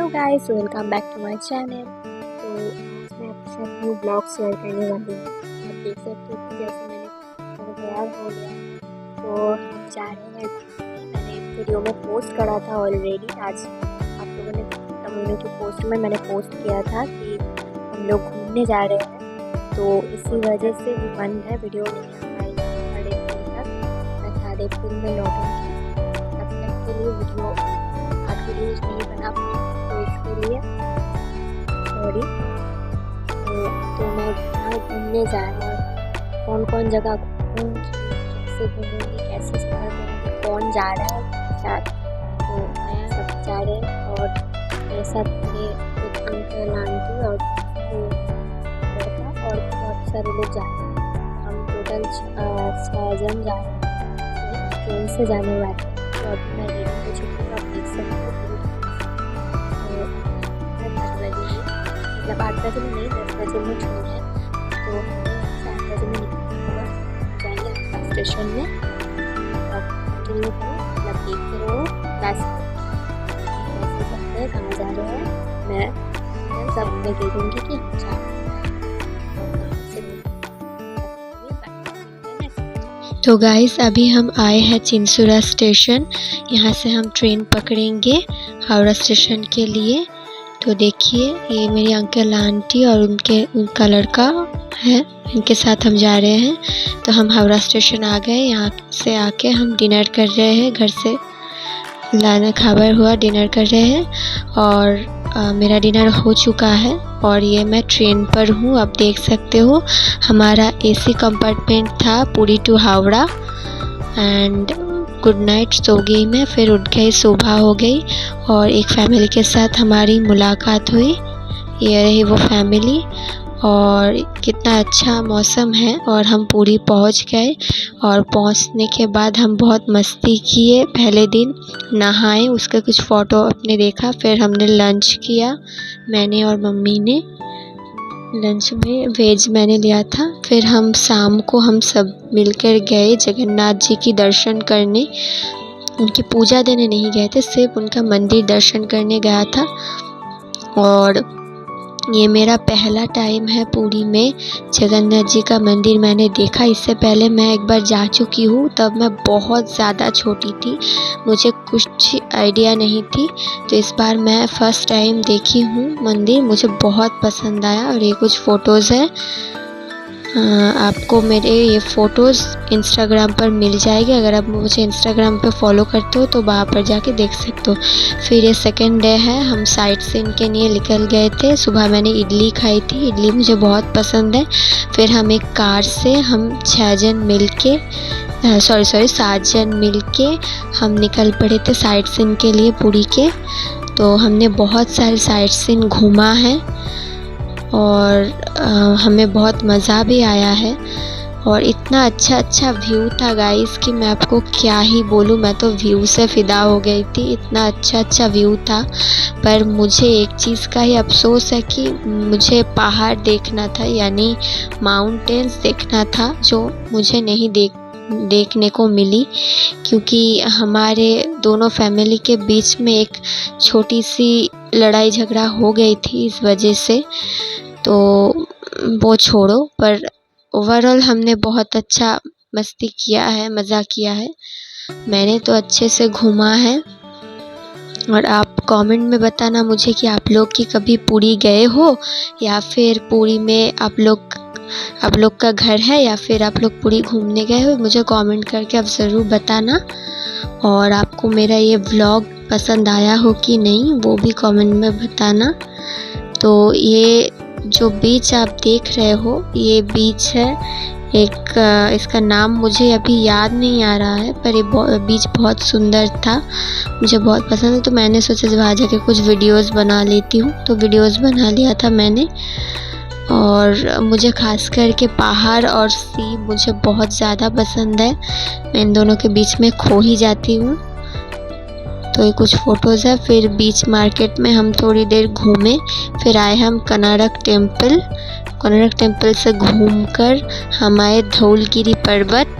Hello guys, welcome back to my channel. तो आज मैं आपके साथ न्यू ब्लॉग शेयर करने वाली हूँ। आप देख सकते हो कि जैसे मैंने तैयार हो लिया, तो हम जा रहे हैं घूमने। मैंने वीडियो में पोस्ट करा था ऑलरेडी। आज आप लोगों ने कम्युनिटी पोस्ट में मैंने पोस्ट किया था कि हम लोग घूमने जा रहे हैं, तो इसी वजह से भी बंद है, वीडियो नहीं आ पाई खाड़ेपुर तक। मैं खाड़ेपुर में लौटूँगी, तब तक के लिए वीडियोज़ नहीं बना पाई, तो इसके लिए सॉरी। तो मैं कहाँ घूमने जा रहा हूँ, कौन कौन जगह घूमूँगी, कैसे घूमूँगी, कैसे सफ़र करूँगी, कौन जा रहा है मेरे साथ, तो मैं सब जा रहे हैं। और मेरे साथ मेरे एक अंकल आंटी और लड़का और बहुत सारे लोग जा रहे हैं। हम टोटल 6 जन जा रहे हैं, ट्रेन से जाने वाले हैं। तो अभी मैं रेडी हो चुकी हूँ, आप देख सकते हो। 8 बजे में नहीं, 10 बजे में ट्रेन है, तो हमें 7 बजे में निकलना होगा, जाएंगे बस स्टेशन में। और कंटिन्यू करो, मतलब देखते रहो कैसे सकते हैं, कहाँ जा रहे हैं। मैं सब में दे दूँगी कि हम जा रहे हैं। तो गाइस, अभी हम आए हैं चिंसुरा स्टेशन। यहाँ से हम ट्रेन पकड़ेंगे हावड़ा स्टेशन के लिए। तो देखिए, ये मेरी अंकल आंटी और उनका लड़का है, इनके साथ हम जा रहे हैं। तो हम हावड़ा स्टेशन आ गए। यहाँ से आके हम डिनर कर रहे हैं, घर से लाना खबर हुआ, डिनर कर रहे हैं। और मेरा डिनर हो चुका है और ये मैं ट्रेन पर हूँ, आप देख सकते हो। हमारा एसी कंपार्टमेंट था Puri to Howrah. And good night, सो गई मैं, फिर उठ गई, सुबह हो गई और एक फैमिली के साथ हमारी मुलाकात हुई। ये रही वो फैमिली, और कितना अच्छा मौसम है। और हम पूरी पहुंच गए, और पहुंचने के बाद हम बहुत मस्ती किए। पहले दिन नहाए, उसका कुछ फ़ोटो अपने देखा, फिर हमने लंच किया, मैंने और मम्मी ने। लंच में वेज मैंने लिया था। फिर हम शाम को हम सब मिलकर गए जगन्नाथ जी की दर्शन करने। उनकी पूजा देने नहीं गए थे, सिर्फ उनका मंदिर दर्शन करने गया था। और ये मेरा पहला टाइम है पुरी में जगन्नाथ जी का मंदिर मैंने देखा। इससे पहले मैं एक बार जा चुकी हूँ, तब मैं बहुत ज़्यादा छोटी थी, मुझे कुछ आइडिया नहीं थी। तो इस बार मैं फ़र्स्ट टाइम देखी हूँ मंदिर, मुझे बहुत पसंद आया। और ये कुछ फ़ोटोज़ है, आपको मेरे ये फ़ोटोज़ इंस्टाग्राम पर मिल जाएगी। अगर आप मुझे इंस्टाग्राम पे फॉलो करते हो तो वहाँ पर जाके देख सकते हो। फिर ये सेकंड डे है, हम साइट सीइंग के लिए निकल गए थे। सुबह मैंने इडली खाई थी, इडली मुझे बहुत पसंद है। फिर हम एक कार से हम 7 जन मिल के हम निकल पड़े थे साइट सीइंग के लिए पुरी के। तो हमने बहुत सारे साइट सीइंग घूमा है और हमें बहुत मज़ा भी आया है। और इतना अच्छा व्यू था गाइस कि मैं आपको क्या ही बोलूँ, मैं तो व्यू से फ़िदा हो गई थी, इतना अच्छा व्यू था। पर मुझे एक चीज़ का ही अफसोस है कि मुझे पहाड़ देखना था, यानी माउंटेन्स देखना था, जो मुझे नहीं देखने को मिली। क्योंकि हमारे दोनों फैमिली के बीच में एक छोटी सी लड़ाई झगड़ा हो गई थी इस वजह से। तो वो छोड़ो, पर ओवरऑल हमने बहुत अच्छा मस्ती किया है, मज़ा किया है। मैंने तो अच्छे से घूमा है। और आप कमेंट में बताना मुझे कि आप लोग की कभी पुरी गए हो, या फिर पुरी में आप लोग का घर है, या फिर आप लोग पुरी घूमने गए हो। मुझे कमेंट करके आप ज़रूर बताना। और आपको मेरा ये व्लॉग पसंद आया हो कि नहीं, वो भी कमेंट में बताना। तो ये जो बीच आप देख रहे हो, ये बीच है एक, इसका नाम मुझे अभी याद नहीं आ रहा है, पर ये बीच बहुत सुंदर था, मुझे बहुत पसंद है। तो मैंने सोचा जब वहाँ जाके कुछ वीडियोस बना लेती हूँ, तो वीडियोस बना लिया था मैंने। और मुझे खास करके पहाड़ और सी मुझे बहुत ज़्यादा पसंद है, मैं इन दोनों के बीच में खो ही जाती हूँ। तो ये कुछ फ़ोटोज़ है। फिर बीच मार्केट में हम थोड़ी देर घूमे, फिर आए हम कोणार्क टेम्पल से घूमकर हम आए धौलगिरी पर्वत।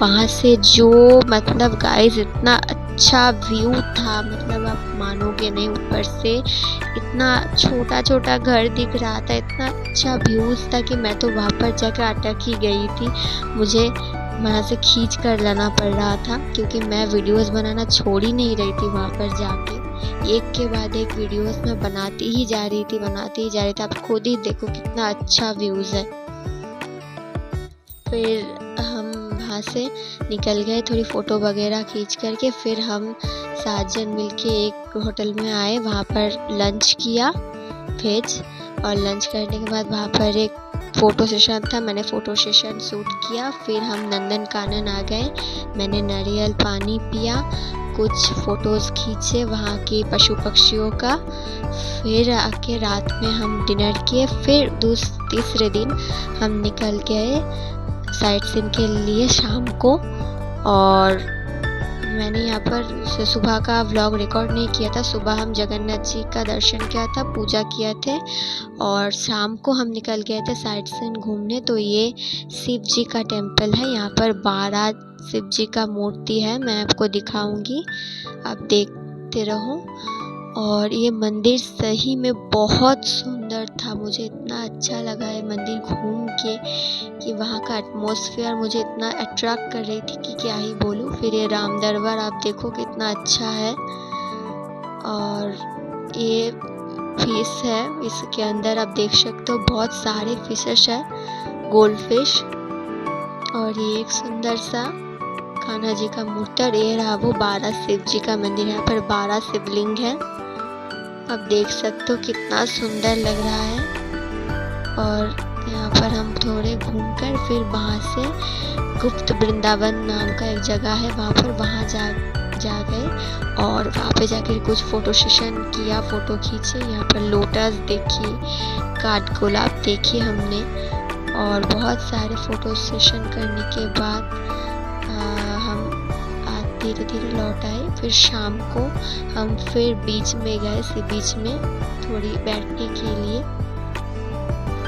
वहाँ से जो मतलब गाइस इतना अच्छा व्यू था, मतलब आप मानोगे नहीं। ऊपर से इतना छोटा छोटा घर दिख रहा था, इतना अच्छा व्यूज़ था कि मैं तो वहाँ पर जाकर अटक ही गई थी। मुझे वहाँ से खींच कर लाना पड़ रहा था क्योंकि मैं वीडियोस बनाना छोड़ ही नहीं रही थी। वहाँ पर जाके एक के बाद एक वीडियोस मैं बनाती ही जा रही थी। आप खुद ही देखो कितना अच्छा व्यूज़ है। फिर हम वहाँ से निकल गए, थोड़ी फ़ोटो वगैरह खींच करके। फिर हम 7 जन मिलके एक होटल में आए, वहाँ पर लंच किया वेज। और लंच करने के बाद वहाँ पर एक फ़ोटो सेशन था, मैंने फ़ोटो सेशन शूट किया। फिर हम नंदनकानन आ गए, मैंने नारियल पानी पिया, कुछ फ़ोटोज़ खींचे वहाँ के पशु पक्षियों का। फिर आके रात में हम डिनर किए। फिर तीसरे दिन हम निकल गए साइट सीइंग के लिए शाम को। और मैंने यहाँ पर सुबह का व्लॉग रिकॉर्ड नहीं किया था। सुबह हम जगन्नाथ जी का दर्शन किया था, पूजा किया थे, और शाम को हम निकल गए थे साइट सीइंग घूमने। तो ये शिव जी का टेम्पल है, यहाँ पर 12 शिव जी का मूर्ति है, मैं आपको दिखाऊंगी, आप देखते रहो। और ये मंदिर सही में बहुत सुंदर था, मुझे इतना अच्छा लगा है मंदिर घूम के कि वहाँ का एटमॉस्फेयर मुझे इतना अट्रैक्ट कर रही थी कि क्या ही बोलूँ। फिर ये राम दरबार आप देखो कितना अच्छा है। और ये फिश है, इसके अंदर आप देख सकते हो बहुत सारे फिशेस है, गोल्ड फिश। और ये एक सुंदर सा कान्हा जी का मूर्ति। और ये रहा वो 12 शिव जी का मंदिर, यहाँ पर 12 शिवलिंग है, आप देख सकते हो कितना सुंदर लग रहा है। और यहाँ पर हम थोड़े घूमकर फिर वहाँ से गुप्त वृंदावन नाम का एक जगह है, वहाँ जा गए। और वहाँ पे जाकर कुछ फ़ोटो सेशन किया, फ़ोटो खींचे। यहाँ पर लोटस देखी, काठ गुलाब देखी हमने। और बहुत सारे फ़ोटो सेशन करने के बाद हम धीरे धीरे लौट आए। फिर शाम को हम फिर बीच में गए, सी बीच में थोड़ी बैठने के लिए।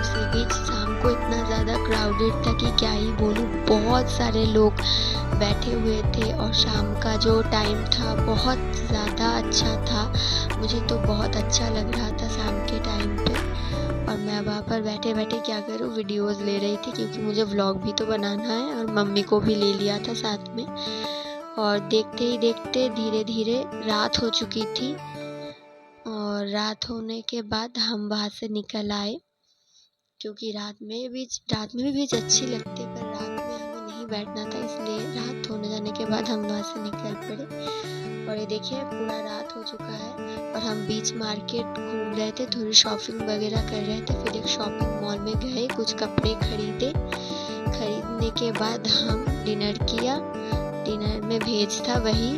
सी बीच शाम को इतना ज़्यादा क्राउडेड था कि क्या ही बोलूँ, बहुत सारे लोग बैठे हुए थे। और शाम का जो टाइम था बहुत ज़्यादा अच्छा था, मुझे तो बहुत अच्छा लग रहा था शाम के टाइम पे। और मैं वहाँ पर बैठे बैठे क्या करूँ, वीडियोज़ ले रही थी क्योंकि मुझे व्लॉग भी तो बनाना है। और मम्मी को भी ले लिया था साथ में। और देखते ही देखते धीरे धीरे रात हो चुकी थी। और रात होने के बाद हम वहाँ से निकल आए, क्योंकि रात में भी बीच अच्छी लगती है, पर रात में हमें नहीं बैठना था, इसलिए रात होने जाने के बाद हम वहाँ से निकल पड़े। और ये देखिए पूरा रात हो चुका है। और हम बीच मार्केट घूम रहे थे, थोड़ी शॉपिंग वगैरह कर रहे थे। फिर एक शॉपिंग मॉल में गए, कुछ कपड़े खरीदने के बाद हम डिनर किया। डिनर में वेज था वही।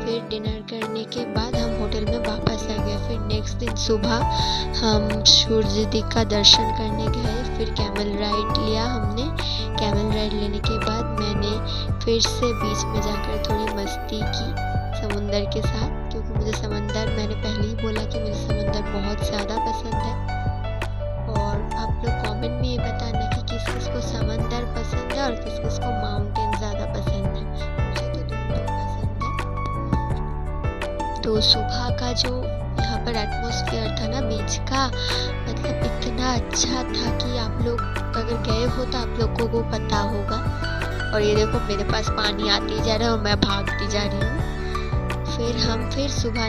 फिर डिनर करने के बाद हम होटल में वापस आ गए। फिर नेक्स्ट दिन सुबह हम सूर्य जी का दर्शन करने गए। फिर कैमल राइड लिया हमने। कैमल राइड लेने के बाद मैंने फिर से बीच में जाकर थोड़ी मस्ती की समुंदर के साथ, क्योंकि मुझे समंदर, मैंने पहले ही बोला कि मुझे समंदर बहुत ज़्यादा पसंद है। और आप लोग कमेंट में ये बताना कि किस किस को समंदर पसंद है और किस किस को माउंटेन ज़्यादा पसंद है। मुझे तो दोनों पसंद है। तो सुबह का जो यहाँ पर एटमॉस्फेयर था ना बीच का, मतलब इतना अच्छा था कि आप लोग अगर गए हो तो आप लोग को वो पता होगा। और ये देखो मेरे पास पानी आती जा रहा है और मैं भागती जा रही हूँ। फिर सुबह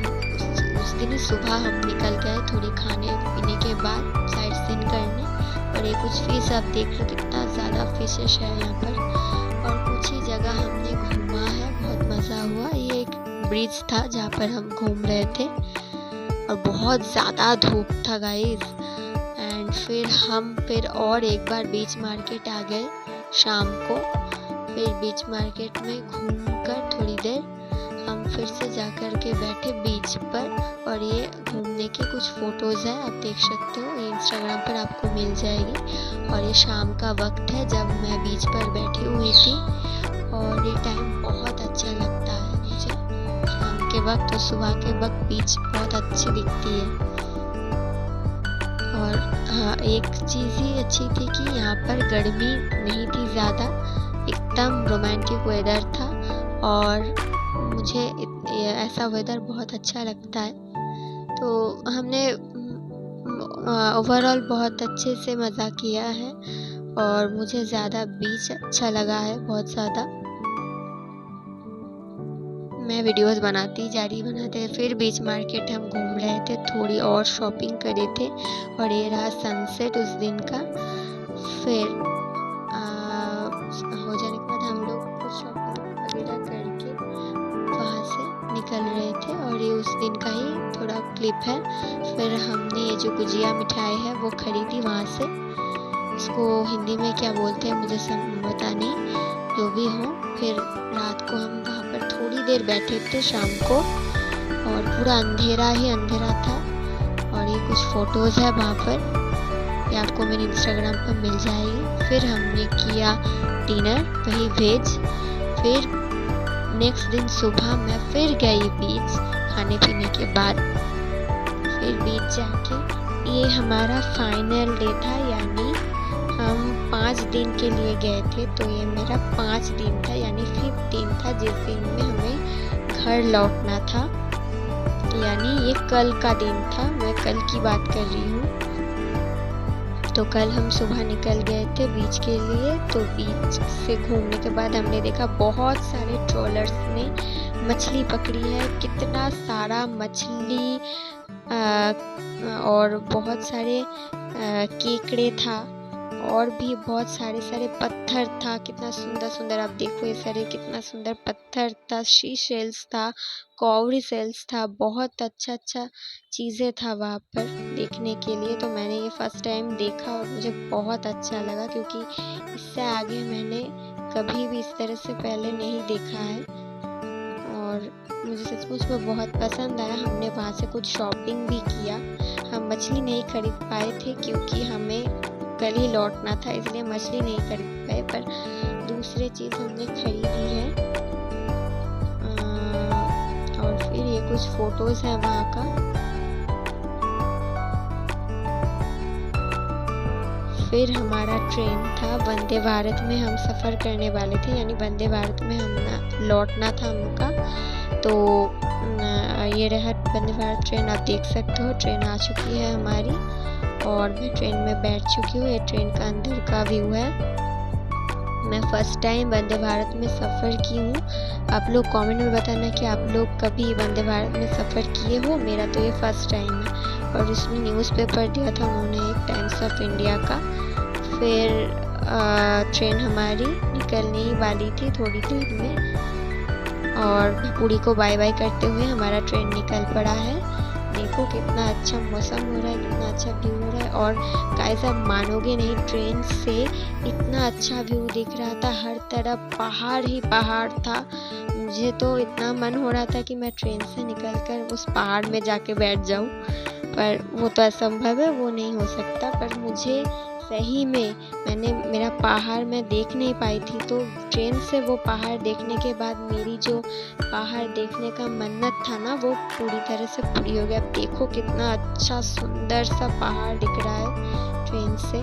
उस दिन सुबह हम निकल गए थोड़ी खाने पीने के बाद साइट सीइंग करने। और ये कुछ फिश आप देख लो, कितना ज़्यादा फिशेस है यहाँ पर। और कुछ ही जगह हमने घूमा है, बहुत मज़ा हुआ। ये एक ब्रिज था जहाँ पर हम घूम रहे थे और बहुत ज़्यादा धूप था गाइस। एंड फिर और एक बार बीच मार्केट आ गए शाम को। फिर बीच मार्केट में घूमकर थोड़ी देर हम फिर से जाकर के बैठे बीच पर। और ये घूमने के कुछ फ़ोटोज़ हैं, आप देख सकते हो, ये इंस्टाग्राम पर आपको मिल जाएगी। और ये शाम का वक्त है जब मैं बीच पर बैठी हुई थी। और ये टाइम बहुत अच्छा लगता है मुझे, शाम के वक्त और सुबह के वक्त बीच बहुत अच्छी दिखती है। और हाँ, एक चीज़ ही अच्छी थी कि यहाँ पर गर्मी नहीं थी ज़्यादा, एकदम रोमांटिक वेदर था। और मुझे ऐसा वेदर बहुत अच्छा लगता है। तो हमने ओवरऑल बहुत अच्छे से मज़ा किया है और मुझे ज़्यादा बीच अच्छा लगा है, बहुत ज़्यादा। मैं वीडियोस बनाते थे। फिर बीच मार्केट हम घूम रहे थे, थोड़ी और शॉपिंग करे थे और ये रहा सनसेट उस दिन का। फिर हो जाने के बाद हम लोग कुछ शॉपिंग वगैरह करके वहाँ से निकल रहे थे और ये उस दिन का ही थोड़ा क्लिप है। फिर हमने ये जो गुजिया मिठाई है वो खरीदी वहाँ से। इसको हिंदी में क्या बोलते हैं मुझे सब पता नहीं, जो भी हो। फिर रात को हम वहाँ पर थोड़ी देर बैठे थे शाम को और पूरा अंधेरा ही अंधेरा था। और ये कुछ फ़ोटोज़ है वहाँ पर, ये आपको मेरे इंस्टाग्राम पर मिल जाएगी। फिर हमने किया डिनर, वही वेज। फिर नेक्स्ट दिन सुबह मैं फिर गई बीच खाने पीने के बाद। फिर बीच जाके ये हमारा फाइनल डे था, यानी हम 5 दिन के लिए गए थे, तो ये मेरा 5 दिन था, यानी 5th दिन था जिस दिन में हमें घर लौटना था। यानी ये कल का दिन था, मैं कल की बात कर रही हूँ। तो कल हम सुबह निकल गए थे बीच के लिए। तो बीच से घूमने के बाद हमने देखा बहुत सारे ट्रोलर्स ने मछली पकड़ी है, कितना सारा मछली और बहुत सारे केकड़े था और भी बहुत सारे पत्थर था। कितना सुंदर सुंदर, आप देखो ये सारे कितना सुंदर पत्थर था, सी शेल्स था, कॉवरी सेल्स था, बहुत अच्छा चीज़ें था वहाँ पर देखने के लिए। तो मैंने ये फर्स्ट टाइम देखा और मुझे बहुत अच्छा लगा, क्योंकि इससे आगे मैंने कभी भी इस तरह से पहले नहीं देखा है और मुझे सचमुच में बहुत पसंद आया। हमने वहाँ से कुछ शॉपिंग भी किया। हम मछली नहीं खरीद पाए थे क्योंकि हमें कल ही लौटना था, इसलिए मछली नहीं खरीद पाए, पर दूसरी चीज़ हमने खरीदी है। और फिर ये कुछ फोटोज़ है वहाँ का। फिर हमारा ट्रेन था, वंदे भारत में हम सफ़र करने वाले थे, यानी वंदे भारत में हम लौटना था हमका। तो ये रहा वंदे भारत ट्रेन, आप देख सकते हो ट्रेन आ चुकी है हमारी और मैं ट्रेन में बैठ चुकी हूँ। ये ट्रेन का अंदर का व्यू है। मैं फ़र्स्ट टाइम वंदे भारत में सफ़र की हूँ। आप लोग कमेंट में बताना कि आप लोग कभी वंदे भारत में सफ़र किए हो। मेरा तो ये फ़र्स्ट टाइम है। और उसमें न्यूज़पेपर दिया था उन्होंने एक, टाइम्स ऑफ इंडिया का। फिर ट्रेन हमारी निकलने ही वाली थी थोड़ी देर में और पूरी को बाय बाय करते हुए हमारा ट्रेन निकल पड़ा है। देखो कितना अच्छा मौसम हो रहा है, कितना अच्छा व्यू हो रहा है। और गाइस आप मानोगे नहीं, ट्रेन से इतना अच्छा व्यू दिख रहा था, हर तरफ पहाड़ ही पहाड़ था। मुझे तो इतना मन हो रहा था कि मैं ट्रेन से निकलकर उस पहाड़ में जाके बैठ जाऊं, पर वो तो असंभव है, वो नहीं हो सकता। पर मुझे सही में मेरा पहाड़ मैं देख नहीं पाई थी, तो ट्रेन से वो पहाड़ देखने के बाद मेरी जो पहाड़ देखने का मन्नत था ना, वो पूरी तरह से पूरी हो गया। अब देखो कितना अच्छा सुंदर सा पहाड़ दिख रहा है ट्रेन से।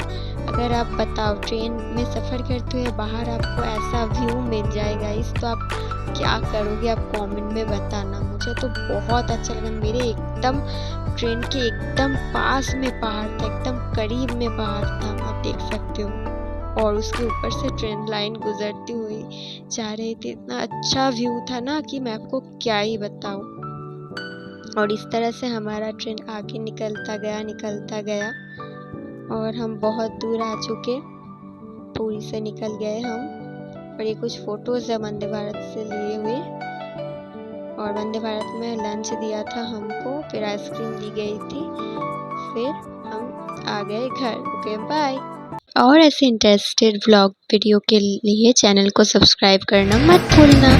अगर आप बताओ ट्रेन में सफ़र करते हुए बाहर आपको ऐसा व्यू मिल जाएगा इस, तो आप क्या करोगे, आप कमेंट में बताना। मुझे तो बहुत अच्छा लगा। मेरे एकदम ट्रेन के एकदम पास में पहाड़ था, एकदम करीब में पहाड़ था, आप देख सकते हो। और उसके ऊपर से ट्रेन लाइन गुजरती हुई जा रही थी। इतना अच्छा व्यू था ना कि मैं आपको क्या ही बताऊं। और इस तरह से हमारा ट्रेन आगे निकलता गया और हम बहुत दूर आ चुके, पुरी से निकल गए हम। और ये कुछ फोटोज़ है वंदे भारत से लिए हुए। और वंदे भारत में लंच दिया था हमको, फिर आइसक्रीम दी गई थी, फिर हम आ गए घर। Okay bye. और ऐसे इंटरेस्टेड व्लॉग वीडियो के लिए चैनल को सब्सक्राइब करना मत भूलना।